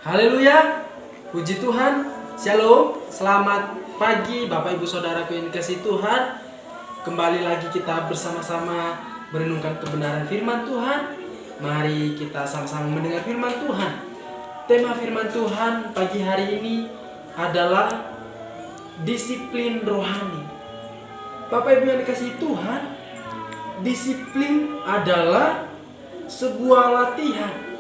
Haleluya, puji Tuhan, shalom, selamat pagi Bapak Ibu Saudaraku yang dikasihi Tuhan. Kembali lagi kita bersama-sama merenungkan kebenaran firman Tuhan. Mari kita sama-sama mendengar firman Tuhan. Tema firman Tuhan pagi hari ini adalah disiplin rohani. Bapak Ibu yang dikasihi Tuhan, disiplin adalah sebuah latihan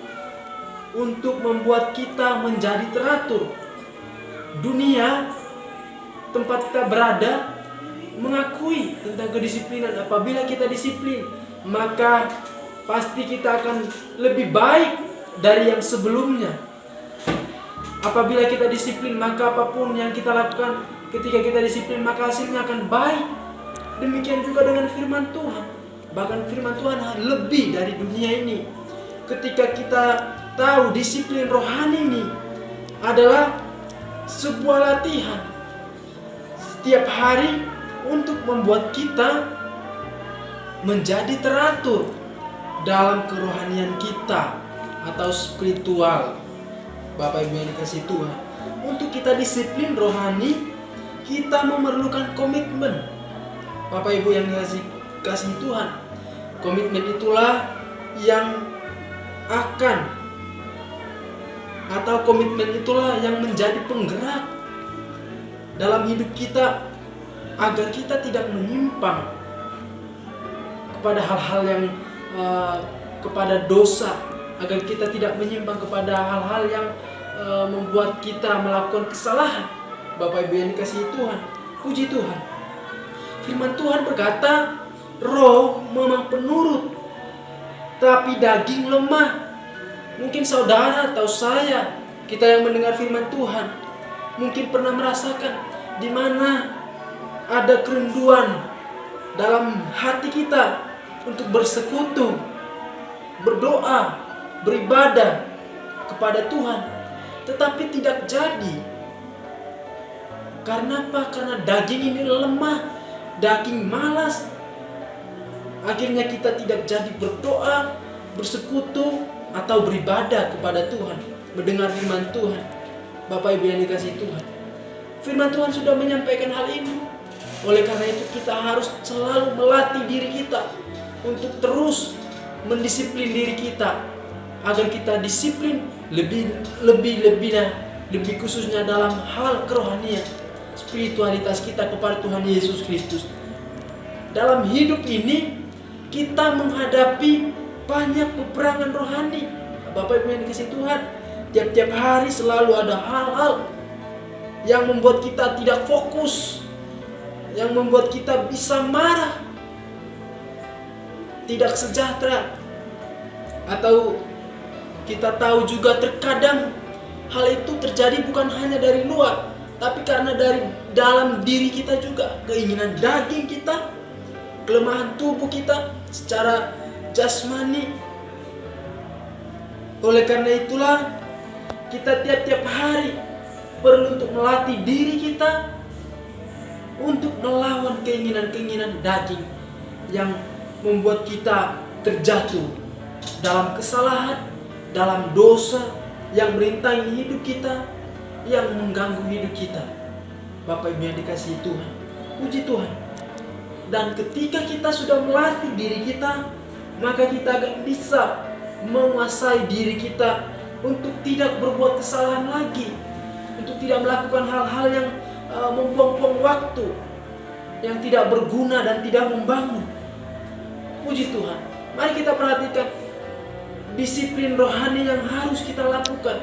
untuk membuat kita menjadi teratur. Dunia tempat kita berada mengakui tentang kedisiplinan. Apabila kita disiplin, maka pasti kita akan lebih baik dari yang sebelumnya. Apabila kita disiplin, maka apapun yang kita lakukan ketika kita disiplin, maka hasilnya akan baik. Demikian juga dengan firman Tuhan. Bahkan firman Tuhan lebih dari dunia ini. Ketika kita tahu disiplin rohani ini adalah sebuah latihan setiap hari untuk membuat kita menjadi teratur dalam kerohanian kita atau spiritual. Bapak Ibu yang dikasihi Tuhan, untuk kita disiplin rohani, kita memerlukan komitmen. Bapak Ibu yang dikasihi Tuhan, komitmen itulah yang komitmen itulah yang menjadi penggerak dalam hidup kita agar kita tidak menyimpang kepada hal-hal yang kepada dosa, agar kita tidak menyimpang kepada hal-hal yang membuat kita melakukan kesalahan. Bapak Ibu yang dikasihi Tuhan, puji Tuhan. Firman Tuhan berkata, roh memang penurut, tapi daging lemah. Mungkin saudara atau saya, kita yang mendengar firman Tuhan, mungkin pernah merasakan di mana ada kerinduan dalam hati kita untuk bersekutu, berdoa, beribadah kepada Tuhan, tetapi tidak jadi. Karena apa? Karena daging ini lemah, daging malas. Akhirnya kita tidak jadi berdoa, bersekutu, atau beribadah kepada Tuhan, mendengar firman Tuhan. Bapak Ibu yang dikasihi Tuhan, firman Tuhan sudah menyampaikan hal ini. Oleh karena itu kita harus selalu melatih diri kita untuk terus mendisiplin diri kita, agar kita disiplin lebih khususnya dalam hal kerohanian, spiritualitas kita kepada Tuhan Yesus Kristus. Dalam hidup ini kita menghadapi banyak peperangan rohani. Bapak Ibu yang dikasihi Tuhan, tiap-tiap hari selalu ada hal-hal yang membuat kita tidak fokus, yang membuat kita bisa marah, tidak sejahtera. Atau kita tahu juga terkadang hal itu terjadi bukan hanya dari luar, tapi karena dari dalam diri kita juga, keinginan daging kita, kelemahan tubuh kita secara jasmani. Oleh karena itulah kita tiap-tiap hari perlu untuk melatih diri kita untuk melawan keinginan-keinginan daging yang membuat kita terjatuh dalam kesalahan, dalam dosa yang merintangi hidup kita, yang mengganggu hidup kita. Bapak Ibu yang dikasihi Tuhan, puji Tuhan. Dan ketika kita sudah melatih diri kita, maka kita akan bisa menguasai diri kita untuk tidak berbuat kesalahan lagi, untuk tidak melakukan hal-hal yang membuang-buang waktu, yang tidak berguna dan tidak membangun. Puji Tuhan. Mari kita perhatikan disiplin rohani yang harus kita lakukan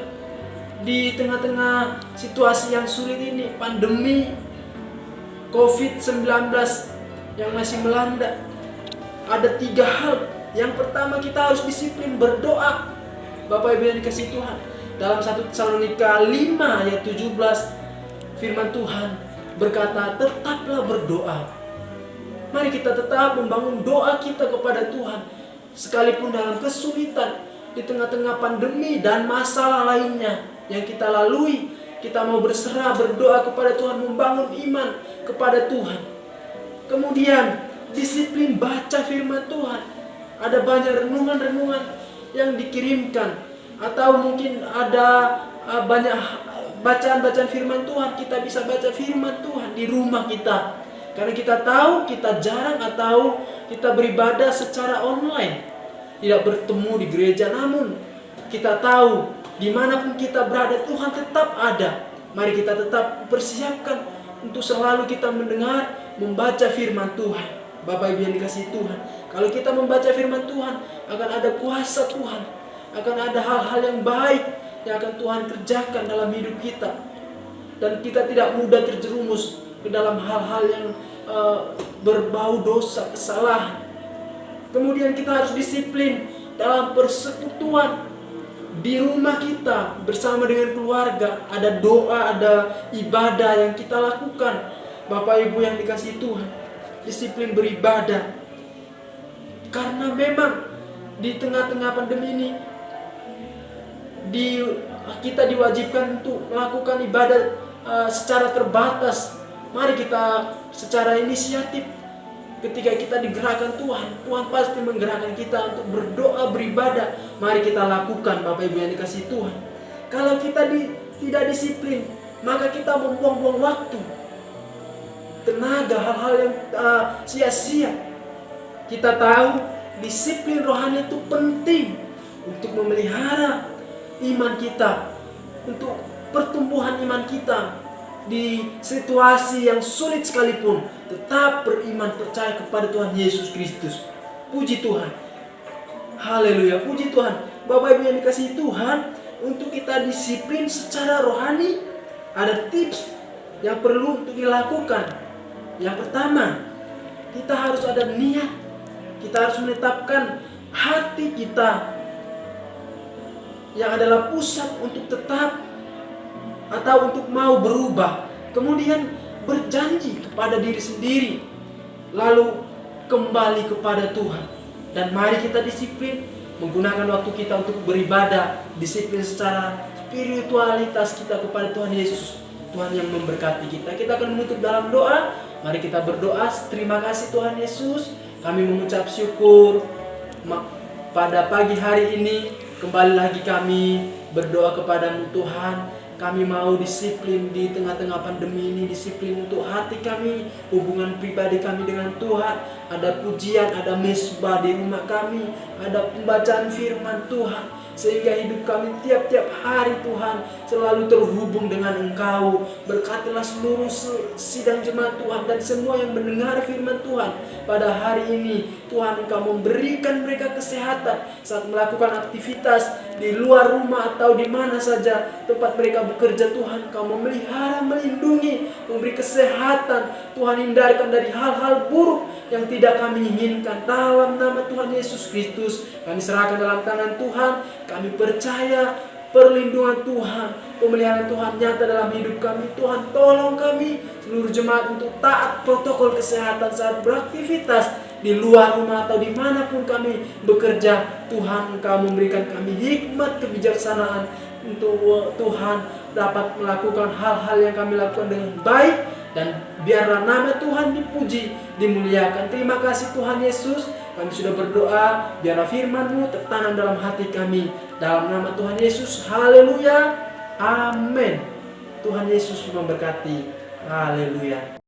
di tengah-tengah situasi yang sulit ini, pandemi COVID-19 yang masih melanda. Ada 3 hal. Yang pertama, kita harus disiplin berdoa. Bapak Ibu yang dikasihi Tuhan, dalam 1 Tesalonika 5 ayat 17, firman Tuhan berkata, tetaplah berdoa. Mari kita tetap membangun doa kita kepada Tuhan, sekalipun dalam kesulitan, di tengah-tengah pandemi dan masalah lainnya yang kita lalui, kita mau berserah, berdoa kepada Tuhan, membangun iman kepada Tuhan. Kemudian disiplin baca firman Tuhan. Ada banyak renungan-renungan yang dikirimkan, atau mungkin ada banyak bacaan-bacaan firman Tuhan. Kita bisa baca firman Tuhan di rumah kita. Karena kita tahu kita jarang atau kita beribadah secara online, tidak bertemu di gereja, namun kita tahu dimanapun kita berada Tuhan tetap ada. Mari kita tetap persiapkan untuk selalu kita mendengar, membaca firman Tuhan. Bapak Ibu yang dikasihi Tuhan, kalau kita membaca firman Tuhan, akan ada kuasa Tuhan, akan ada hal-hal yang baik yang akan Tuhan kerjakan dalam hidup kita. Dan kita tidak mudah terjerumus ke dalam hal-hal yang berbau dosa, kesalahan. Kemudian kita harus disiplin dalam persekutuan di rumah kita bersama dengan keluarga. Ada doa, ada ibadah yang kita lakukan. Bapak Ibu yang dikasihi Tuhan, disiplin beribadah. Karena memang di tengah-tengah pandemi ini kita diwajibkan untuk melakukan ibadah secara terbatas. Mari kita secara inisiatif, ketika kita digerakkan Tuhan, Tuhan pasti menggerakkan kita untuk berdoa, beribadah. Mari kita lakukan, Bapak Ibu yang dikasihi Tuhan. Kalau kita tidak disiplin, maka kita membuang-buang waktu, tenaga, hal-hal yang sia-sia. Kita tahu disiplin rohani itu penting untuk memelihara iman kita, untuk pertumbuhan iman kita. Di situasi yang sulit sekalipun, tetap beriman, percaya kepada Tuhan Yesus Kristus. Puji Tuhan. Haleluya, puji Tuhan. Bapak Ibu yang dikasihi Tuhan, untuk kita disiplin secara rohani, ada tips yang perlu untuk dilakukan. Yang pertama, kita harus ada niat. Kita harus menetapkan hati kita yang adalah pusat untuk tetap atau untuk mau berubah. Kemudian berjanji kepada diri sendiri, lalu kembali kepada Tuhan. Dan mari kita disiplin menggunakan waktu kita untuk beribadah, disiplin secara spiritualitas kita kepada Tuhan Yesus. Tuhan yang memberkati kita. Kita akan menutup dalam doa. Mari kita berdoa. Terima kasih Tuhan Yesus, kami mengucap syukur pada pagi hari ini. Kembali lagi kami berdoa kepadamu Tuhan. Kami mau disiplin di tengah-tengah pandemi ini, disiplin untuk hati kami, hubungan pribadi kami dengan Tuhan. Ada pujian, ada mesbah di rumah kami, ada pembacaan firman Tuhan, sehingga hidup kami tiap-tiap hari Tuhan selalu terhubung dengan Engkau. Berkatilah seluruh sidang jemaat Tuhan dan semua yang mendengar firman Tuhan pada hari ini. Tuhan, Engkau memberikan mereka kesehatan saat melakukan aktivitas di luar rumah atau di mana saja tempat mereka bekerja. Tuhan, Engkau memelihara, melindungi, memberi kesehatan. Tuhan, hindarkan dari hal-hal buruk yang tidak kami inginkan. Dalam nama Tuhan Yesus Kristus, kami serahkan dalam tangan Tuhan. Kami percaya perlindungan Tuhan, pemeliharaan Tuhan nyata dalam hidup kami. Tuhan, tolong kami seluruh jemaat untuk taat protokol kesehatan saat beraktivitas di luar rumah atau dimanapun kami bekerja. Tuhan, Engkau memberikan kami hikmat kebijaksanaan untuk Tuhan dapat melakukan hal-hal yang kami lakukan dengan baik, dan biarlah nama Tuhan dipuji, dimuliakan. Terima kasih Tuhan Yesus, kami sudah berdoa, biarlah firman-Mu tertanam dalam hati kami. Dalam nama Tuhan Yesus, haleluya, amin. Tuhan Yesus memberkati, haleluya.